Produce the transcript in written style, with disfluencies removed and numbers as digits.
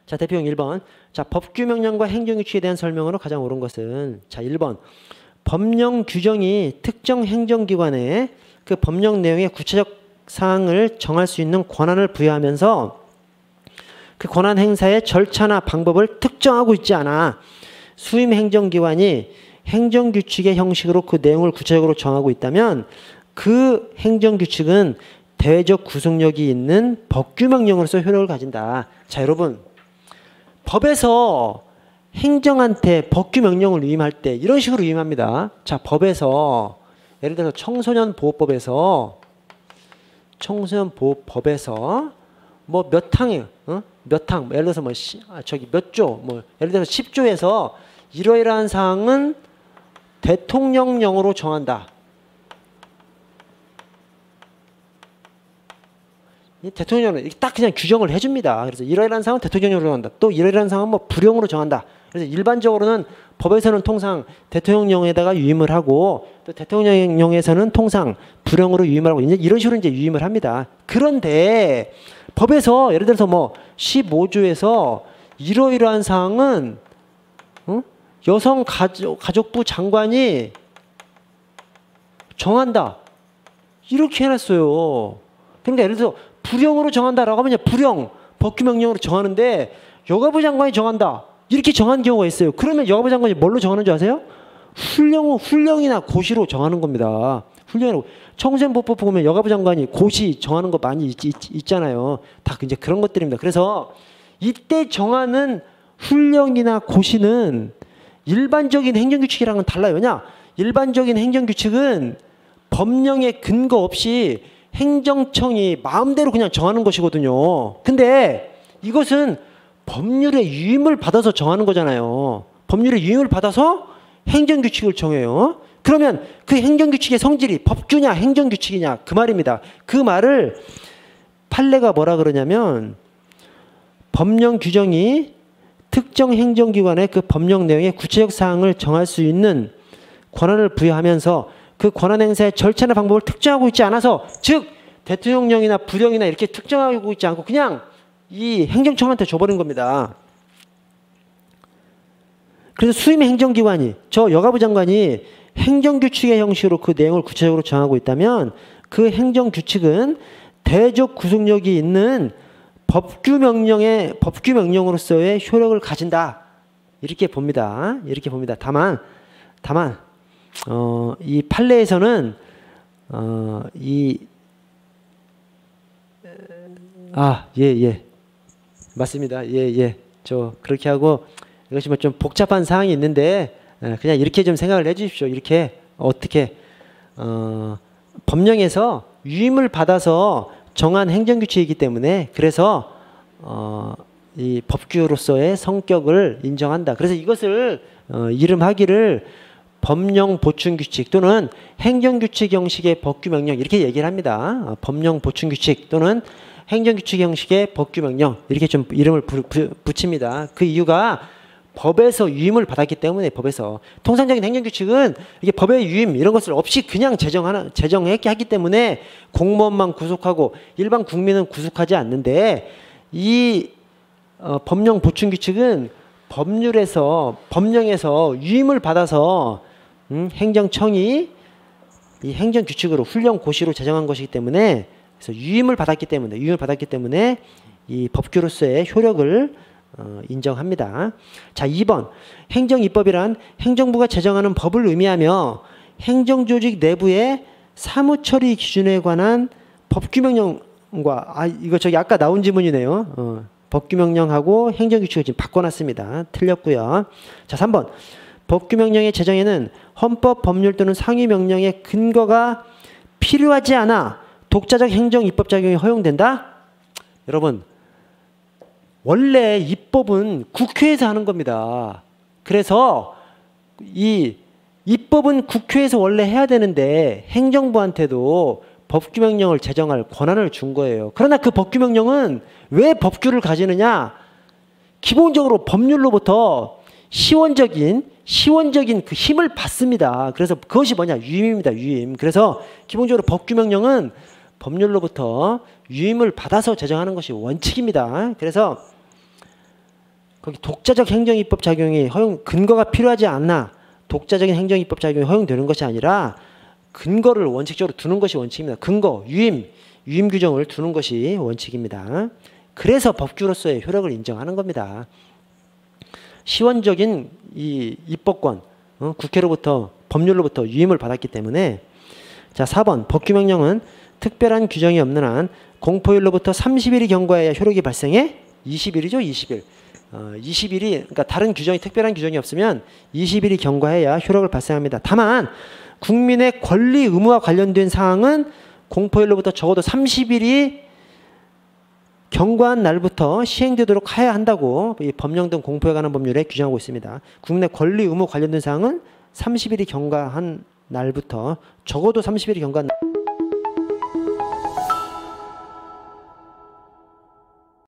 자, 대표용 1번. 자, 법규명령과 행정규칙에 대한 설명으로 가장 옳은 것은 자, 1번. 법령 규정이 특정 행정기관에 그 법령 내용의 구체적 사항을 정할 수 있는 권한을 부여하면서 그 권한 행사의 절차나 방법을 특정하고 있지 않아 수임 행정기관이 행정규칙의 형식으로 그 내용을 구체적으로 정하고 있다면 그 행정규칙은 대외적 구속력이 있는 법규명령으로서 효력을 가진다. 자, 여러분, 법에서 행정한테 법규명령을 위임할 때 이런 식으로 위임합니다. 자, 법에서 예를 들어서 청소년보호법에서 뭐 몇 항이에요? 몇 항? 예를 들어서 뭐 몇 조? 뭐 예를 들어서 10조에서 이러이러한 사항은 대통령령으로 정한다. 대통령은 딱 그냥 규정을 해줍니다. 그래서 이러이러한 사항은 대통령령으로 정한다. 또 이러이러한 사항은 뭐 불령으로 정한다. 그래서 일반적으로는 법에서는 통상 대통령령에다가 유임을 하고 또 대통령령에서는 통상 불령으로 유임을 하고 이런 식으로 이제 유임을 합니다. 그런데 법에서 예를 들어서 뭐 15조에서 이러이러한 사항은 여성가족부 장관이 정한다. 이렇게 해놨어요. 그러니까 예를 들어서 불령으로 정한다라고 하면 불령, 법규명령으로 정하는데 여가부 장관이 정한다. 이렇게 정한 경우가 있어요. 그러면 여가부 장관이 뭘로 정하는 줄 아세요? 훈령이나 고시로 정하는 겁니다. 훈령이라고. 청소년보호법 보면 여가부 장관이 고시 정하는 거 많이 있잖아요. 다 이제 그런 것들입니다. 그래서 이때 정하는 훈령이나 고시는 일반적인 행정규칙이랑은 달라요. 왜냐? 일반적인 행정규칙은 법령에 근거 없이 행정청이 마음대로 그냥 정하는 것이거든요. 근데 이것은 법률의 유임을 받아서 정하는 거잖아요. 법률의 유임을 받아서 행정규칙을 정해요. 그러면 그 행정규칙의 성질이 법규냐 행정규칙이냐 그 말입니다. 그 말을 판례가 뭐라 그러냐면 법령 규정이 특정 행정기관의 그 법령 내용의 구체적 사항을 정할 수 있는 권한을 부여하면서 그 권한 행사의 절차나 방법을 특정하고 있지 않아서 즉 대통령령이나 불령이나 이렇게 특정하고 있지 않고 그냥 이 행정청한테 줘버린 겁니다. 그래서 수임 행정기관이 저 여가부 장관이 행정규칙의 형식으로 그 내용을 구체적으로 정하고 있다면 그 행정규칙은 대적 구속력이 있는 법규명령으로서의 효력을 가진다. 이렇게 봅니다. 이렇게 봅니다. 다만 이 판례에서는 맞습니다. 저 그렇게 하고 이것이 뭐 좀 복잡한 사항이 있는데 그냥 이렇게 좀 생각을 해주십시오. 이렇게 어떻게 법령에서 유임을 받아서 정한 행정규칙이기 때문에 그래서 이 법규로서의 성격을 인정한다. 그래서 이것을 이름하기를 법령 보충규칙 또는 행정규칙 형식의 법규명령 이렇게 얘기를 합니다. 법령 보충규칙 또는 행정규칙 형식의 법규명령 이렇게 좀 이름을 붙입니다. 그 이유가 법에서 유임을 받았기 때문에 법에서 통상적인 행정규칙은 이게 법의 유임 이런 것을 없이 그냥 제정했기 때문에 공무원만 구속하고 일반 국민은 구속하지 않는데 이 법령 보충규칙은 법령에서 유임을 받아서 행정청이 이 행정규칙으로 훈령 고시로 제정한 것이기 때문에 그래서 유임을 받았기 때문에 이 법규로서의 효력을 인정합니다. 자, 2번 행정입법이란 행정부가 제정하는 법을 의미하며 행정조직 내부의 사무처리 기준에 관한 법규명령과 이거 저기 아까 나온 지문이네요. 법규명령하고 행정규칙을 지금 바꿔놨습니다. 틀렸고요. 자, 3번 법규명령의 제정에는 헌법, 법률 또는 상위명령의 근거가 필요하지 않아 독자적 행정입법 작용이 허용된다? 여러분 원래 입법은 국회에서 하는 겁니다. 그래서 이 입법은 국회에서 원래 해야 되는데 행정부한테도 법규명령을 제정할 권한을 준 거예요. 그러나 그 법규명령은 왜 법규를 가지느냐? 기본적으로 법률로부터 시원적인 그 힘을 받습니다. 그래서 그것이 뭐냐? 유임입니다. 유임. 그래서 기본적으로 법규명령은 법률로부터 유임을 받아서 제정하는 것이 원칙입니다. 그래서 거기 독자적 행정입법 작용이 근거가 필요하지 않나 독자적인 행정입법 작용이 허용되는 것이 아니라 근거를 원칙적으로 두는 것이 원칙입니다. 근거, 유임 규정을 두는 것이 원칙입니다. 그래서 법규로서의 효력을 인정하는 겁니다. 시원적인 이 입법권, 국회로부터 법률로부터 유임을 받았기 때문에. 자, 4번 법규명령은 특별한 규정이 없는 한 공포일로부터 30일이 경과해야 효력이 발생해. 20일이죠, 20일. 20일이 그러니까 다른 규정이 특별한 규정이 없으면 20일이 경과해야 효력을 발생합니다. 다만 국민의 권리 의무와 관련된 사항은 공포일로부터 적어도 30일이 경과한 날부터 시행되도록 해야 한다고 이 법령 등 공포에 관한 법률에 규정하고 있습니다. 국민의 권리 의무 관련된 사항은 30일이 경과한 날부터 적어도 30일이 경과한 날